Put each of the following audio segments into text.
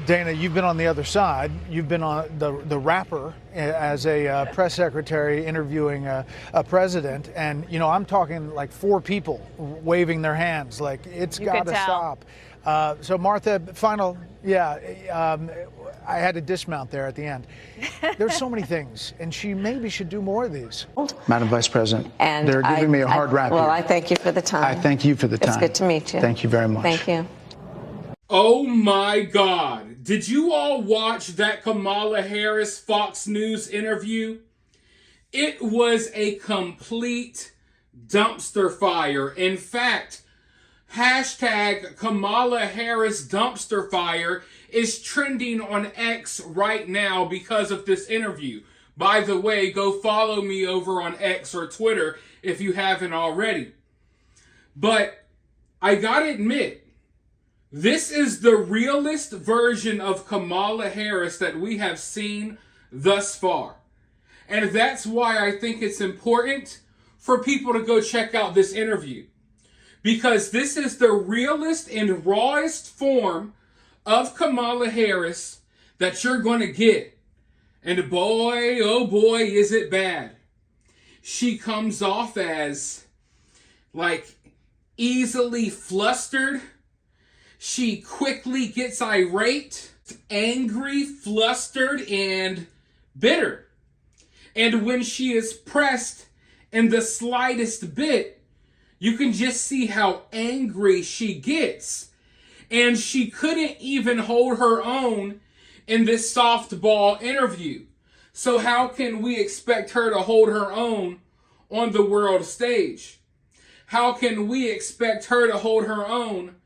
Dana, you've been on the other side. You've been on the rapper as a press secretary interviewing a president. And, you know, I'm talking like 4 people waving their hands like it's got to stop. So, Martha, I had to dismount there at the end. There's so many things, and she maybe should do more of these. Madam Vice President, and they're giving me a hard rap here. Well, I thank you for the time. I thank you for the time. It's good to meet you. Thank you very much. Thank you. Oh my God. Did you all watch that Kamala Harris Fox News interview? It was a complete dumpster fire. In fact, hashtag Kamala Harris dumpster fire is trending on X right now because of this interview. By the way, go follow me over on X or Twitter if you haven't already. But I gotta admit, this is the realest version of Kamala Harris that we have seen thus far. And that's why I think it's important for people to go check out this interview. Because this is the realest and rawest form of Kamala Harris that you're going to get. And boy, oh boy, is it bad. She comes off as like easily flustered. She quickly gets irate, angry, flustered, and bitter. And when she is pressed in the slightest bit, you can just see how angry she gets. And she couldn't even hold her own in this softball interview. So how can we expect her to hold her own on the world stage? How can we expect her to hold her own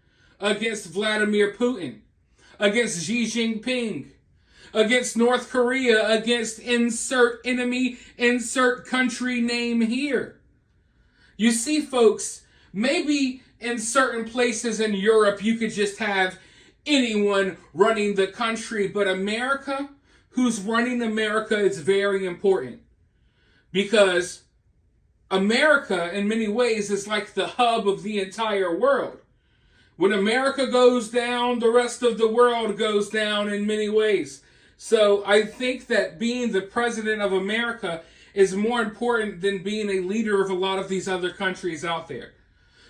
against Vladimir Putin, against Xi Jinping, against North Korea, against insert enemy, insert country name here? You see, folks, maybe in certain places in Europe, you could just have anyone running the country, but America, who's running America, is very important because America, in many ways, is like the hub of the entire world. When America goes down, the rest of the world goes down in many ways. So I think that being the president of America is more important than being a leader of a lot of these other countries out there.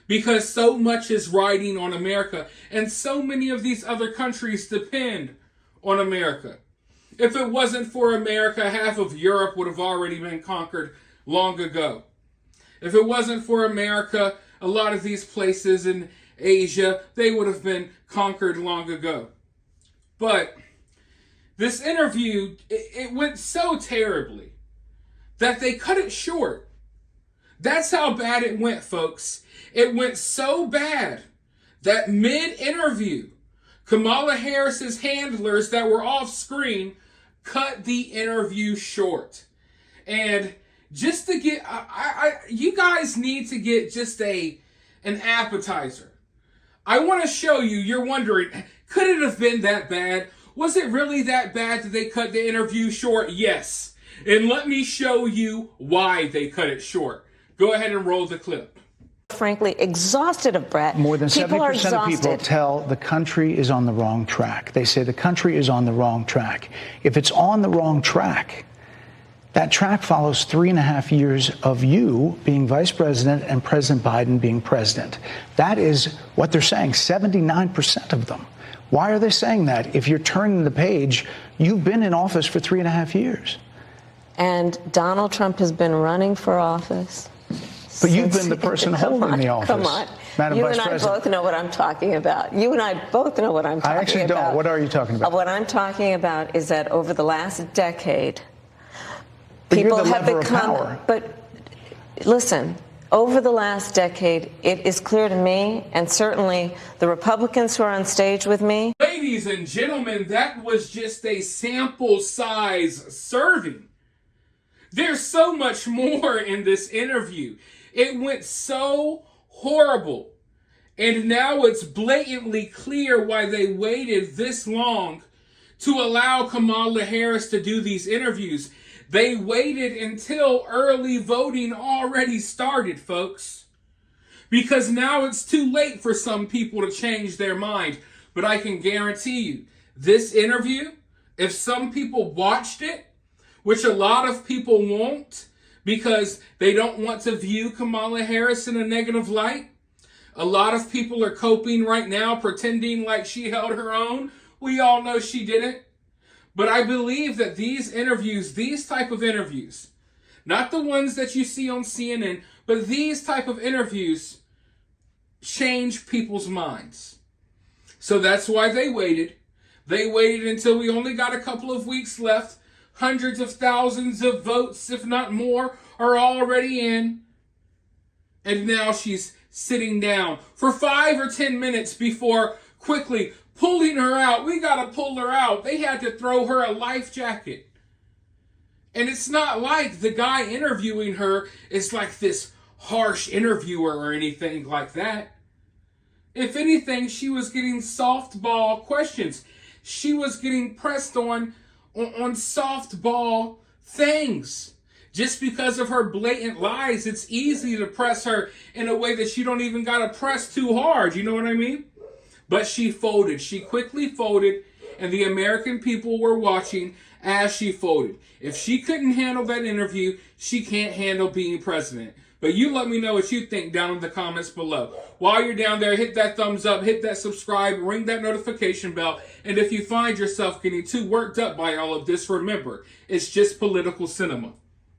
Because so much is riding on America, and so many of these other countries depend on America. If it wasn't for America, half of Europe would have already been conquered long ago. If it wasn't for America, a lot of these places in Asia, they would have been conquered long ago. But this interview, it went so terribly that they cut it short. That's how bad it went, folks. It went so bad that mid-interview, Kamala Harris's handlers that were off screen cut the interview short. And just to get, you guys need to get just an appetizer. I want to show you, you're wondering, could it have been that bad? Was it really that bad that they cut the interview short? Yes. And let me show you why they cut it short. Go ahead and roll the clip. Frankly, exhausted of Brett. More than 70% of people tell the country is on the wrong track. They say the country is on the wrong track. If it's on the wrong track, that track follows 3.5 years of you being vice president and President Biden being president. That is what they're saying, 79% of them. Why are they saying that? If you're turning the page, you've been in office for 3.5 years. And Donald Trump has been running for office. But you've been the person holding the office. Come on. Madam You Vice and I President. both know what I'm talking about. You and I both know what I'm talking about. I actually don't. What are you talking about? What I'm talking about is that over the last decade, But people you're the have lever of become. power. But listen, over the last decade, it is clear to me, and certainly the Republicans who are on stage with me. Ladies and gentlemen, that was just a sample size serving. There's so much more in this interview. It went so horrible. And now it's blatantly clear why they waited this long to allow Kamala Harris to do these interviews. They waited until early voting already started, folks. Because now it's too late for some people to change their mind. But I can guarantee you, this interview, if some people watched it, which a lot of people won't because they don't want to view Kamala Harris in a negative light. A lot of people are coping right now, pretending like she held her own. We all know she didn't. But I believe that these interviews, these type of interviews, not the ones that you see on CNN, but these type of interviews change people's minds. So that's why they waited. They waited until we only got a couple of weeks left. Hundreds of thousands of votes, if not more, are already in. And now she's sitting down for 5 or 10 minutes before quickly pulling her out. We got to pull her out. They had to throw her a life jacket. And it's not like the guy interviewing her is like this harsh interviewer or anything like that. If anything, she was getting softball questions. She was getting pressed on softball things. Just because of her blatant lies, it's easy to press her in a way that you don't even got to press too hard. You know what I mean? But she folded. She quickly folded, and the American people were watching as she folded. If she couldn't handle that interview, she can't handle being president. But you let me know what you think down in the comments below. While you're down there, hit that thumbs up, hit that subscribe, ring that notification bell. And if you find yourself getting too worked up by all of this, remember, it's just political cinema.